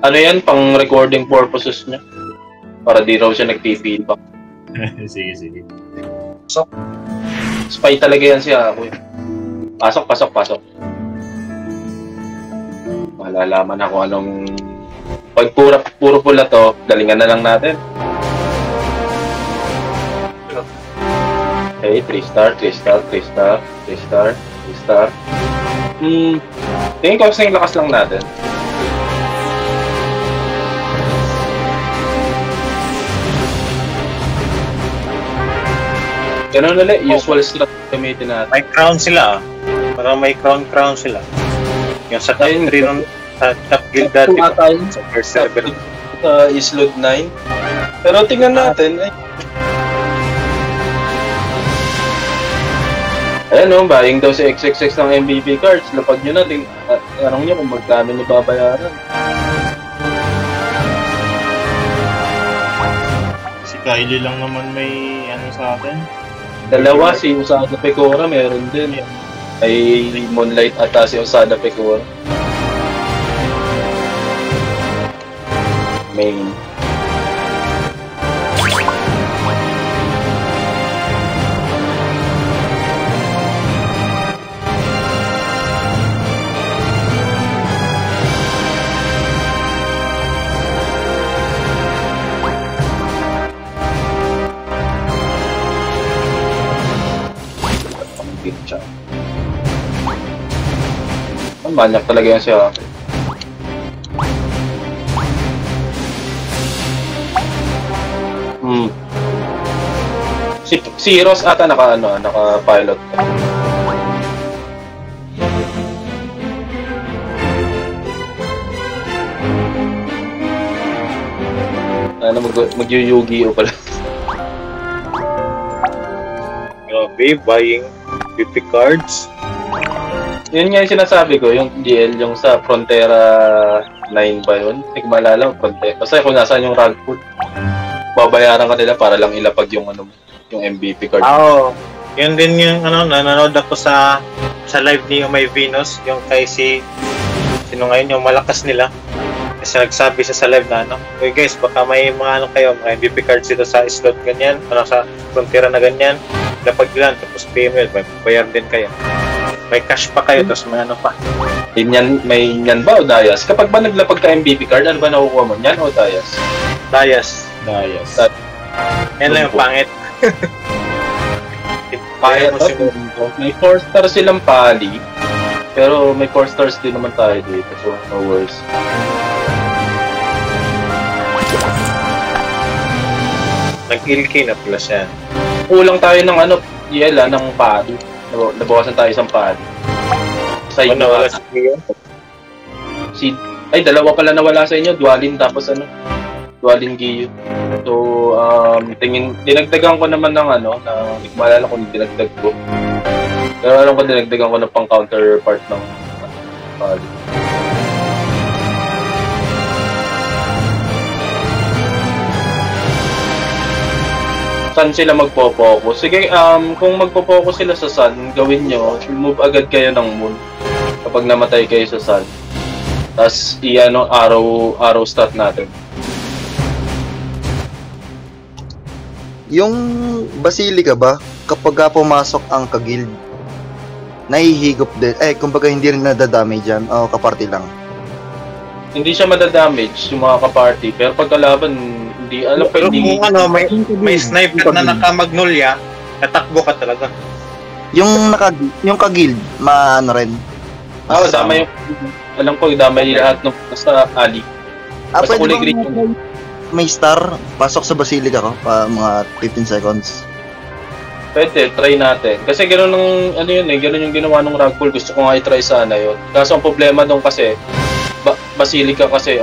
Ano yan, pang recording purposes niya. Para di raw siya nag-feedback. Sige. So, spy talaga yan siya ako. Pasok. Malalaman ako anong... Pag puro pula to, galingan na lang natin. Okay, 3 star. Tingin ko kasing lakas lang natin. Ganun ulit, usual slot gamitin natin. May crown sila. Parang may crown sila. Yung sa top 3 nun, sa top guild dati ko. Sa first server. Is load 9. Pero tingnan natin. Ayan o, buying daw si XXX ng MVP cards. Lapag nyo natin. Anong nyo kung magkano nyo babayaran. Si Kylie lang naman may ano sa atin. Dalawa, si Usada Pecora meron din. Ay Moonlight ata si Usada Pecora. Main. Manyak talaga yan siya. Si Ross ata naka-pilot. Mag-Yu-Gi-Oh pala. Grabe, buying PP cards. Yun nga yung sinasabi ko, yung GL, yung sa Frontera 9 ba yun? Hindi ko maalala, Frontera. Basta kung nasaan yung rug food, babayaran ka nila para lang ilapag yung yung MVP card. Oo. Yun din yung nanonood ako sa live ni Umay Venus, yung kay sino ngayon yung malakas nila. Kasi nagsabi siya sa live na "Uy guys, baka may mga kayo, mga MVP cards dito sa slot ganyan, sa Frontera na ganyan. Lapag lang, tapos PM bayar din kayo. May cash pa kayo, tapos may pa. May nyan ba o Dayas? Kapag ba naglapag ka MVP card, ano ba nakukuha mo? Nyan o Dayas? Dayas. Yan lang yung pangit. Pangit mo siguro. May 4 stars silang pali. Pero may 4 stars din naman tayo dito. So, no worries. Nag-ilki na pala siya. Kulang tayo ng ng pali. Nabawasan tayo isang pali. Sa inyo dalawa pala nawala sa inyo, Dwalin tapos Dwalin Giyu. So, dinagdagan ko naman ng hindi ko maalala kung dinagdag ko. Pero alam ko dinagdagan ko ng pang counterpart ng pali. Saan sila magpo-focus? Sige, kung magpo-focus sila sa sun, gawin nyo, move agad kayo ng moon kapag namatay kayo sa sun. Tapos, arrow start natin. Yung Basilica ba, kapag pumasok ang ka-guild, nahihigop din, kumbaga hindi rin nadadamage dyan, o kaparty lang? Hindi siya madadamage yung mga kaparty, pero pagkalaban, hindi alam pa hindi. Kung may sniper na naka-Magnolia, tatakbo ka talaga. Yung ka-guild, rin. Sama yung, alam ko, damay lahat ng sa alley. Basta kulay green yung... May star, pasok sa Basilica ko, pa mga 15 seconds. Pwede, try natin. Kasi gano'n gano'n yung ginawa ng ragpool. Gusto ko nga i-try sana yun. Kaso ang problema doon kasi, Basilica kasi,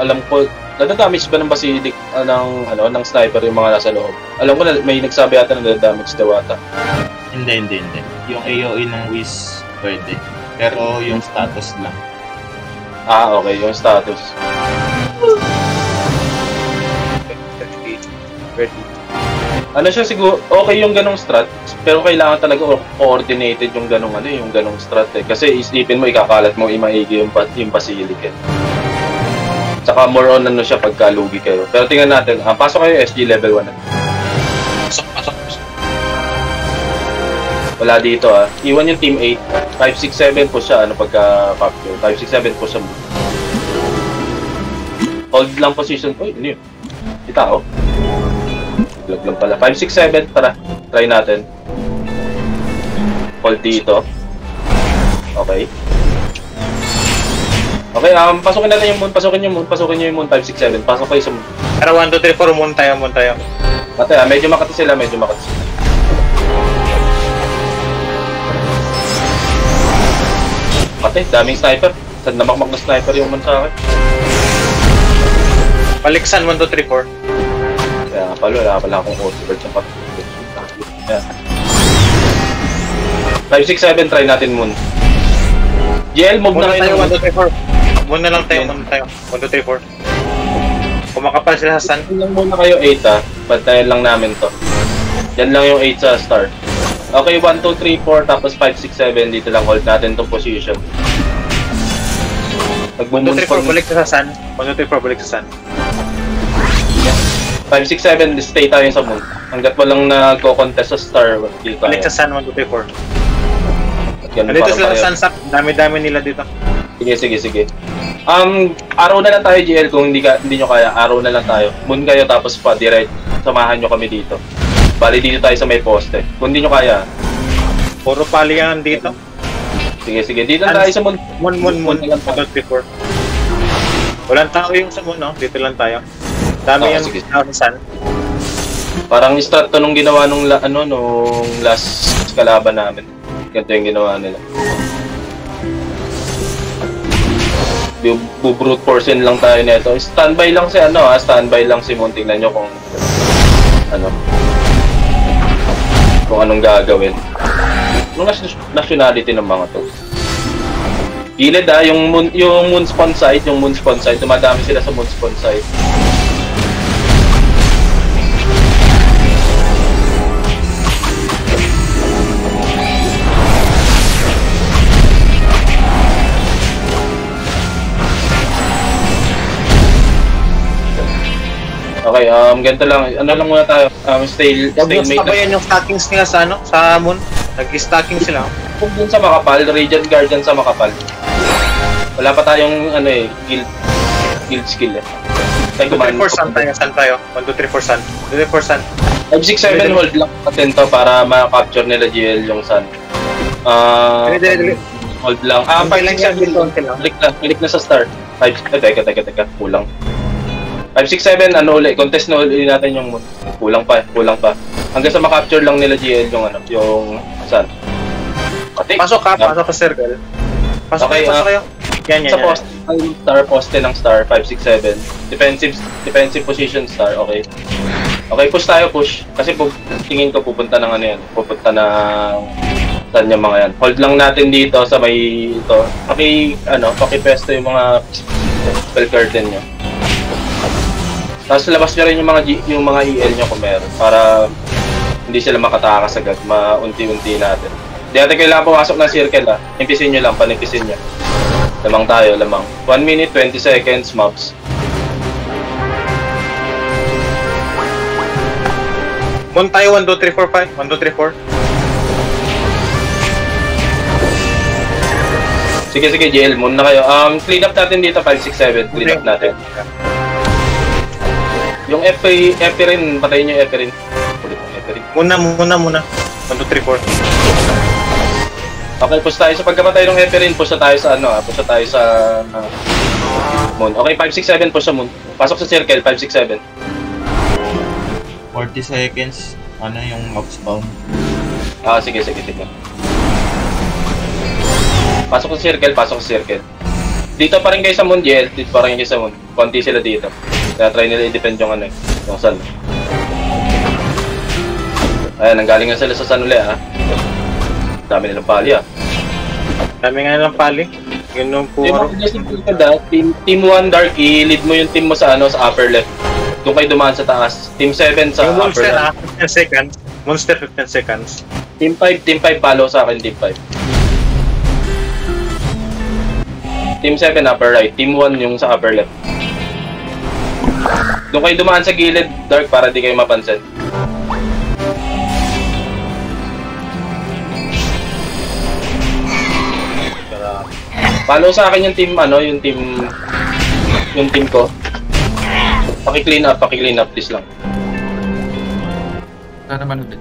alam ko, nadadamage ba ng Basilica ng sniper yung mga nasa loob? Alam ko na may nagsabi ata na nadadamage daw ata. Hindi. Yung AOE ng Wiz pwede. Pero yung status lang. Okay, yung status. Siya siguro, okay yung ganong strat, pero kailangan talaga coordinated yung ganong strat eh. Kasi isipin mo, ikakalat mo imaigi yung Basilica. Tsaka more on ano siya pagka lugi kayo. Pero tingnan natin, pasok kayo SG level 1 na. Pasok. Wala dito Iwan yung team 8. 5, 6, 7 po siya pagka capture. 5, 6, 7 po siya. Hold lang position. Uy, ano yun? Di tao. Lag lang pala. 5, 6, 7. Tara, try natin. Hold dito. Okay. Okay, pasukin natin yung moon. Pasukin nyo yung moon. 5, 6, 7. Pasok kayo sa moon. Pero 1, 2, 3, 4, moon tayo. Ate, medyo makati sila. Ate, daming sniper. Saan namakmak na sniper yung man sa akin? Paliksan, 1, 2, 3, 4. Kaya nga pala, wala pala akong ultimate sa pat. Yeah. 5, 6, 7, try natin moon. GL, move na kayo. 1, 2, 3, 4. Moon na lang tayo. 1, 2, 3, 4. Kumakapal sila sa sun. Lang muna kayo 8 Bantayan lang namin to. Yan lang yung 8 sa start. Okay, 1, 2, 3, 4, tapos 5, 6, 7. Dito lang hold natin tong position. 1, 2, 3, 4, balik sa sun. 1, 2, 3, 4, balik sa sun. 5, 6, 7, stay tayo sa moon. Hanggat walang nagko-contest sa star, dito tayo. Balik sa sun, 1, 2, 3, 4. Ganun Dito sila sa sunsak. Dami-dami nila dito. Sige. Araw na lang tayo, GL, kung hindi nyo kaya, araw na lang tayo. Moon kayo, tapos pa, direct, samahan nyo kami dito. Bali dito tayo sa may poste. Kung hindi nyo kaya. Puro pali yan dito. Sige. Dito tayo sa moon. Moon. 1, 2, 3, 4. Walang tao yung sa moon, no? Dito lang tayo. Dami yung tao sa sun. Parang strat to nung ginawa nung last kalaban namin. Ganito yung ginawa nila. Brute force lang tayo nito. Standby lang si Moon. Tingnan nyo kung anong gagawin. Anong nationality ng mga to? Gilid yung moon spawn site, dumadami sila sa moon spawn site. Okay, ganito lang. Ano lang muna tayo. Stay mate. Sabayan yung stockings nila sa moon. Nag-stocking sila. Kung dun sa Makapal, Radiant Guardian sa Makapal. Wala pa tayong guild skill 1, 2, 3, 4, sun tayo. 1, 2, 3, 4, sun. 2, 3, 4, sun. 5, 6, 7, hold lang natin to para ma-capture nila GL yung sun. Hold lang. 5, 6, 7, balik na sa start. Teka. Kulang. 5, 6, 7, contest na uli natin yung moon. Kulang pa. Hanggang sa ma-capture lang nila GL yung sun. Pasok ka circle. Pasok kayo. Yan. Sa poste ng star, 5, 6, 7. Defensive position star, okay. Okay, push. Kasi tingin ko pupunta ng pupunta ng saan yung mga yan. Hold lang natin dito sa may ito. Pakipesto yung mga spell curtain nyo. Tapos labas nyo rin yung mga EL nyo kung meron para hindi sila makatakas agad, maunti-unti natin. Hindi natin kailangan pumasok ng circle Impisin nyo lang, panipisin nyo. Lamang tayo. 1 minute, 20 seconds, mobs. Moon tayo, 1, 2, 3, 4, 5. 1, 2, 3, 4. Sige, GL, moon na kayo. Clean up natin dito, 5, 6, 7. Clean up natin. Yung FP rin, patayin nyo yung FP rin. Muna. 1, 2, 3, 4. Okay, push tayo sa pagkapatay ng FP rin. Push na tayo sa moon. Okay, 5, 6, 7, push sa moon. Pasok sa circle, 5, 6, 7. 40 seconds. Yung mob spawn? Sige. Pasok sa circle. Dito pa rin kayo sa moon, GL. Dito pa rin kayo sa moon. Konti sila dito. Kaya try nila i-defend yung yung sun. Ayan, nanggaling nga sila sa sun ulit Dami nilang pali Dami nga nilang pali. Yun nung puro. Team 1 Dark, i-lead mo yung team mo sa upper left. Doon kayo dumaan sa taas. Team 7 sa yung upper left. 15 seconds. Monster 15 seconds. Team 5 follow sa akin, Team 5. Team 7 upper right, Team 1 yung sa upper left. Doon kayo dumaan sa gilid, Dark, para di kayo mapansin. Follow sa akin yung team, yung team ko. Paki-clean up, please lang. Ito naman ulit.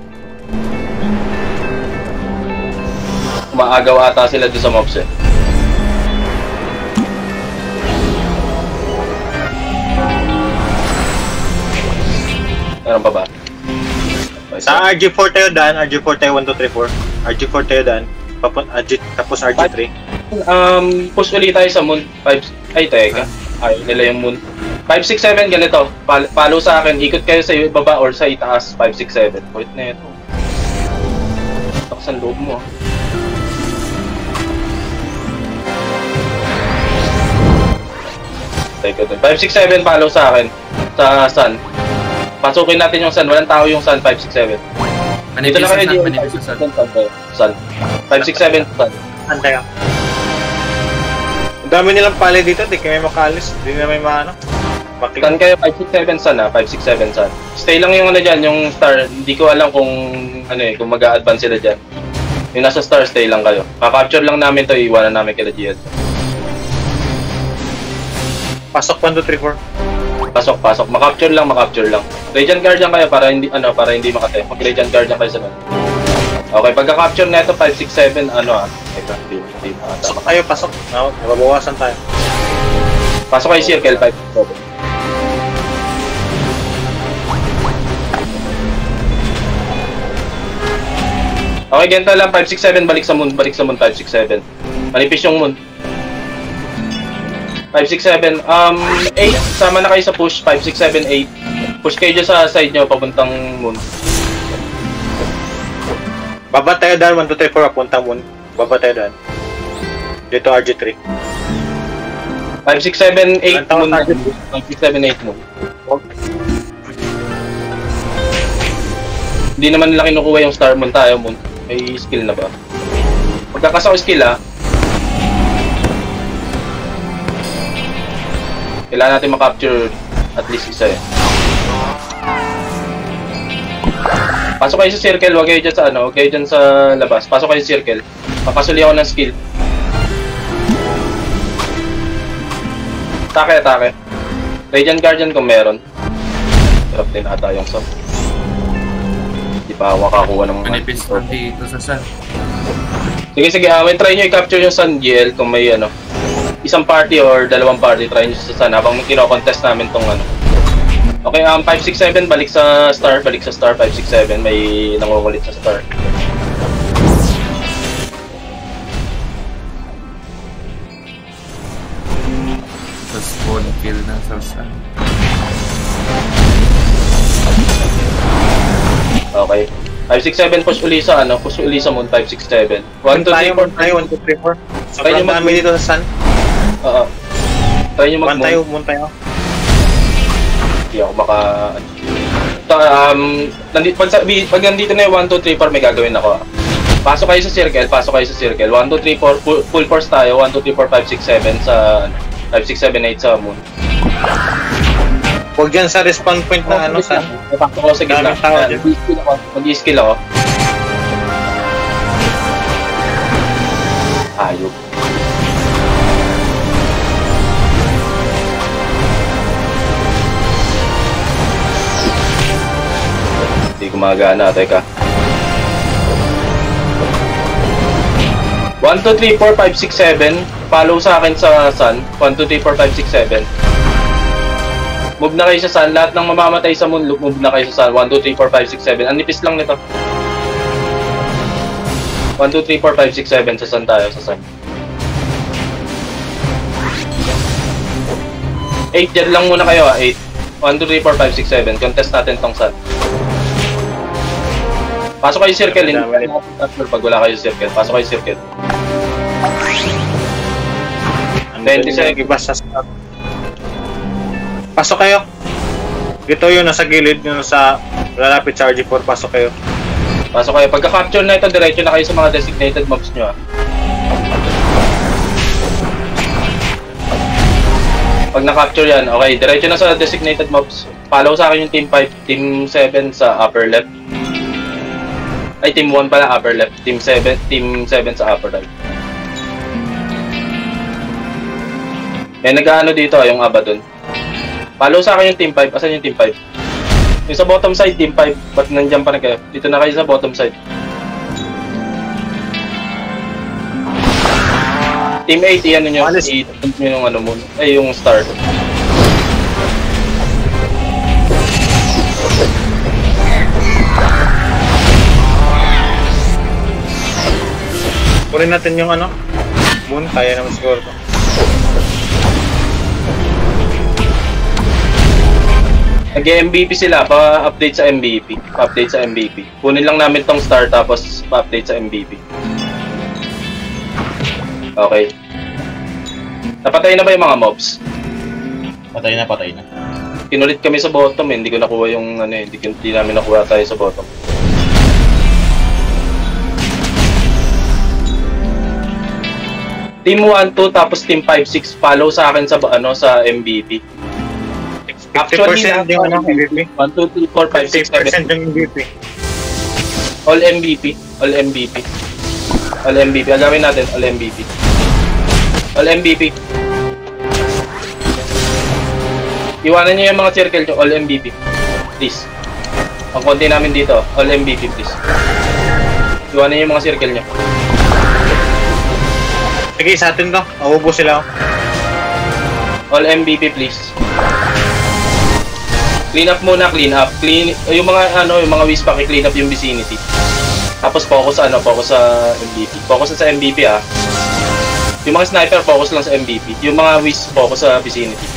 Umaagaw ata sila doon sa mobs eh. Meron pa ba? Sa RG4 tayo daan, RG4 tayo 1, 2, 3, 4. RG4 tayo daan, tapos RG3. Push ulit tayo sa moon. 5, ay teka. Ayaw nila yung moon. 5, 6, 7, ganito. Follow sa akin. Ikot kayo sa baba or sa itaas. 5, 6, 7. Wait na ito. Taksan loob mo. Teka doon. 5, 6, 7, follow sa akin. Sa sun. Pasukin natin yung sun. Walang tao yung sun. 5, 6, 7. Dito na kayo. Manipis sa sun. Sun. 5, 6, 7, sun. Antay ka. Ang dami nilang pala dito, di kami makalis. Di na may maano. Sun kayo, 5, 6, 7 sun 5, 6, 7 sun. Stay lang yung dyan, yung star. Hindi ko alam kung kung mag-a-advance sila dyan. Yung nasa star, stay lang kayo. Makapture lang namin to, iiwanan namin kila GL. Pasok 1, 2, 3, 4. Pasok. Makapture lang. Radiant Guardian kayo para hindi makate. Mag-Radiant Guardian kayo sa nun. Okay, pagka-capture na ito, 5, 6, 7, Teka, hindi makata. Pasok. Nababawasan tayo. Pasok kayo circle, 5, 6, 7. Okay, ganito lang, 5, 6, 7, balik sa moon, 5, 6, 7. Manipis yung moon. 5, 6, 7, 8, sama na kayo sa push, 5, 6, 7, 8. Push kayo dyan sa side nyo, papuntang moon. Baba tayo daan, 1, 2, 3, 4, papuntang moon. Baba tayo daan. Dito RG3. 5, 6, 7, 8 moon. 5, 6, 7, 8 moon. Hindi naman nila kinukuha yung star moon tayo moon. May skill na ba? Pagkakasa ko skill kailangan natin makapture at least isa eh. Pasok kayo sa circle, huwag kayo dyan sa huwag kayo dyan sa labas. Pasok kayo sa circle. Papasuli ako ng skill. Atake. Radiant Guardian kung meron. Hirap din ata yung sub. Hindi pa ako makakuha ng Manipis dito sa sun. Sige, try nyo i-capture yung sun GL kung may isang party or dalawang party, try nyo sa sun habang kino-contest namin tong Okay, 5, 6, 7, balik sa star, 5, 6, 7, may nangungulit sa star. Tapos spawn kill na sa sun. Okay. 5, 6, 7, push uli sa moon, 5, 6, 7. 1, 2, 3, 4. 1, 2, 3, 4. Sobrang dami dito sa sun. Oo. Try nyo mag-moon. Moon tayo. Hindi ako pag nandito na yung 1, 2, 3, 4, may gagawin ako. Pasok kayo sa circle. 1, 2, 3, 4, full force tayo. 1, 2, 3, 4, 5, 6, 7 sa 5, 6, 7, 8 sa moon. Huwag dyan sa respawn point na sa... Napakto ko sa gitna. Mag-i-skill ako. Ayok. Hindi gumagana, teka. 1, 2, 3, 4, 5, 6, 7. Follow sa akin sa sun. 1, 2, 3, 4, 5, 6, 7. Move na kayo sa sun. Lahat ng mamamatay sa moon, move na kayo sa sun. 1, 2, 3, 4, 5, 6, 7. Ang nipis lang nito. 1, 2, 3, 4, 5, 6, 7. Sa sun tayo, sa sun. 8, dyan lang muna kayo 8. 1, 2, 3, 4, 5, 6, 7. Contest natin tong sun. Pasok kayo circle. Hindi pag wala kayo circle. Pasok kayo circle. 20 seconds. Pasok kayo. Dito yung nasa gilid, yung nasa lalapit sa RG4. Pasok kayo. Pagka-capture na ito, diretso na kayo sa mga designated mobs nyo. Pag na-capture yan, okay, diretso na sa designated mobs. Follow sa akin yung team 5, team 7 sa upper left. Ay, team 1 pala upper left, team 7 sa upper right. May nag-ano dito, yung Abaddon. Follow sa akin yung team 5. Asan yung team 5? Yung sa bottom side, team 5. Ba't nandiyan pa na kayo? Dito na kayo sa bottom side. Team 8, iyan nyo yung ano mo. Ay, yung star. Kunin natin yung ano, moon, kaya naman siguro to. Nag-MVP sila, pa-update sa MVP. Pa-update sa MVP. Kunin lang namin tong star tapos pa-update sa MVP. Okay. Napatay na ba yung mga mobs? Patay na. Kinulit kami sa bottom eh. Hindi ko nakuha yung ano eh. Hindi namin nakuha tayo sa bottom. Team 1, 2, tapos team 5, 6 follow sa akin sa ano sa MVP. 50% yung ano, MVP. 1, 2, 3, 4, 5, 6, 7. 50% yung MVP. All MVP. All MVP. All MVP. Agawin natin. All MVP. All MVP. Iwanan nyo yung mga circle nyo. All MVP. Please. Ang konti namin dito. All MVP please. Iwanan nyo yung mga circle nyo. Sige, sa atin to. Mauubos sila. All MVP please. Clean up muna, clean up. Yung mga ano, yung mga wisp clean up yung vicinity. Tapos focus sa MVP. Focus sa MVP ah. Yung mga sniper focus lang sa MVP. Yung mga wisp focus sa vicinity.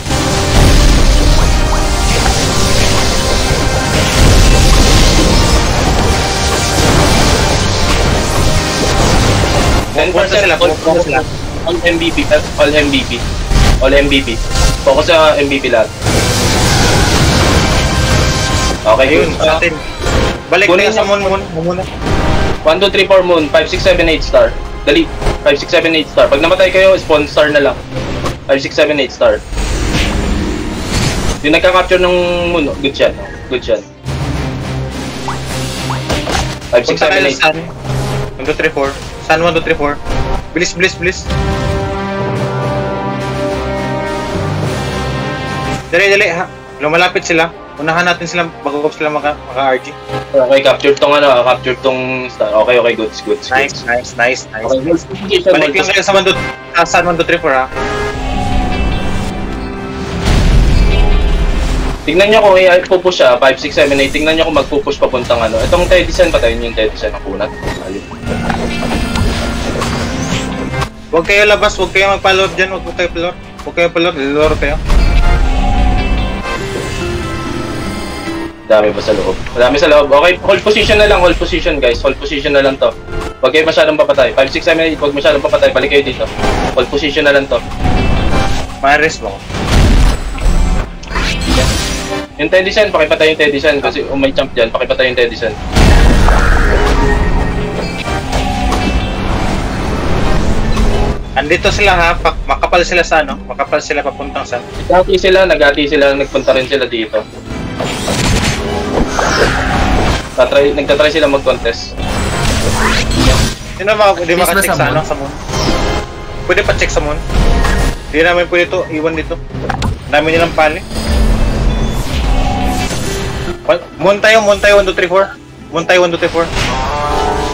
All MVP. All MVP. Focus sa MVP lahat. Okay, Ayun, sa atin. Balik Kunin tayo sa niya. moon muna. 1, 2, 3, 4 moon, 5, 6, 7, 8 star. Dali. 5, 6, 7, 8 star. Pag namatay kayo, spawn star na lang. 5, 6, 7, 8 star. Yung nagka-capture ng moon, good shot. Good shot. 5, 6, Punta 7, kayo 8. sa sun. 1, 2, 3, 4. Sun 1, 2, 3, 4. Bilis. Dali ha. Lumalapit sila. Unahan natin sila bago sila maka-RG. Okay, capture tong ano, capture tong star. Okay, goods. Nice. Okay, Balik lang kayo sa Sun 1, 2, 3, 4 ha. Tingnan nyo kung i-pupush siya, 5, 6, 7, 8. Tingnan nyo kung magpupush papuntang ano. Itong Teddysen, patayin nyo yung Teddysen ng kunat. Huwag kayo labas, huwag kayo magpa-lord dyan, huwag kayo pa-lord, liloro kayo. Dami ba sa loob? Madami sa loob. Okay, hold position na lang. Hold position guys. Hold position na lang to. Huwag kayo masyadong papatay. 5, 6, 7, 8. Huwag masyadong papatay. Balik kayo dito. Hold position na lang to. Ma-rest mo. Yung Teddysen, pakipatay yung Teddysen. Kasi may champ dyan, pakipatay yung Teddysen. Andito sila ha, makapal sila sa ano, makapal sila papuntang sa. Nagati sila, nagpunta rin sila dito. Nagtatry sila mag-contest. Sino pwede maka-check sa ano, sa moon? Pwede pa check sa moon? Hindi namin pwede ito, iwan dito. Dami nilang pali. Moon tayo, 1, 2, 3, 4. Moon tayo, 1, 2, 3, 4.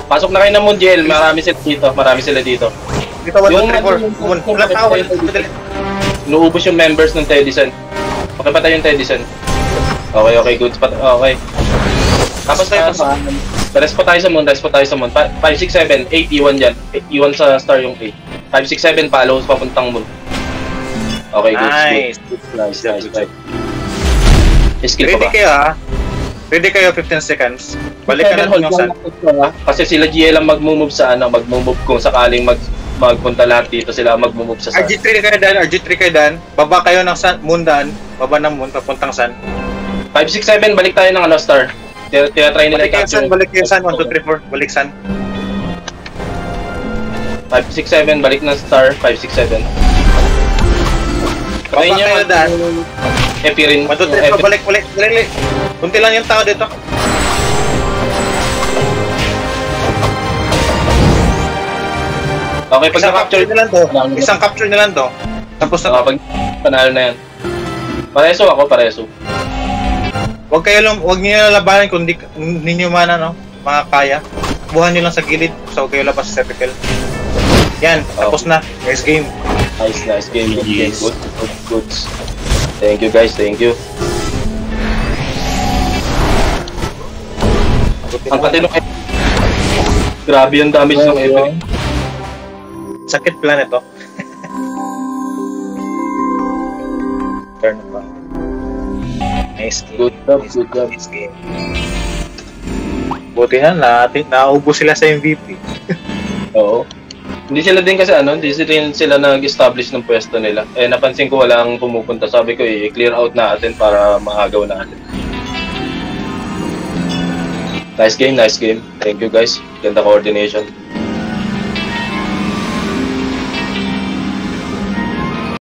Pasok na kayo ng Mundial, marami sila dito. Dito, 1, 2, 3, 4. Moon, wala pa ako. Inuubos yung members ng Teddysen. Pakipatay yung Teddysen. Okay, good. Okay. Tapos rest po tayo sa moon. 5, 6, 7, 8, iwan dyan. Iwan sa star yung 8. 5, 6, 7, follow papuntang moon. Okay, good. Nice. Skill Ready pa ba? kayo ha? Ready kayo 15 seconds. Balikan natin yung sun. Kasi sila GL ang mag-move sa ano, mag-move kung sakaling magpunta lahat dito sila mag-move sa sun. RG3 kayo dan. Baba kayo ng sun, moon dan. Baba ng moon, papuntang sun. 5, 6, 7, balik tayo ng ano, star. Tinatry nila i-capture. Balik kayo sun, 1, 2, 3, 4. Balik sun. 5, 6, 7, balik ng star. 5, 6, 7. Try niya kayo daan. Epi rin. Matutin pa, balik. Dali. Kunti lang yung tao dito. Okay, pag Isang na-capture capture na lang to. Isang capture na lang to. Tapos na. Pag panalo na yan. Pareso ako, pareso. Huwag niyo labanan kung hindi niyo man makakaya. Buhan niyo lang sa gilid. So, huwag kayo labas sa circle. Yan, tapos na. Next game. Nice game. Yes. Good. Thank you guys, thank you. Ang katino kayo. Grabe yung damage ng Epi. Sakit plan ito. Turn pa. Nice game. Good job. Nice game. Buti na naubos sila sa MVP. Oo. Hindi sila din kasi hindi sila nag-establish ng pwesto nila. Napansin ko walang pumupunta. Sabi ko i-clear out natin para maagaw natin. Nice game. Thank you guys. Ganda coordination.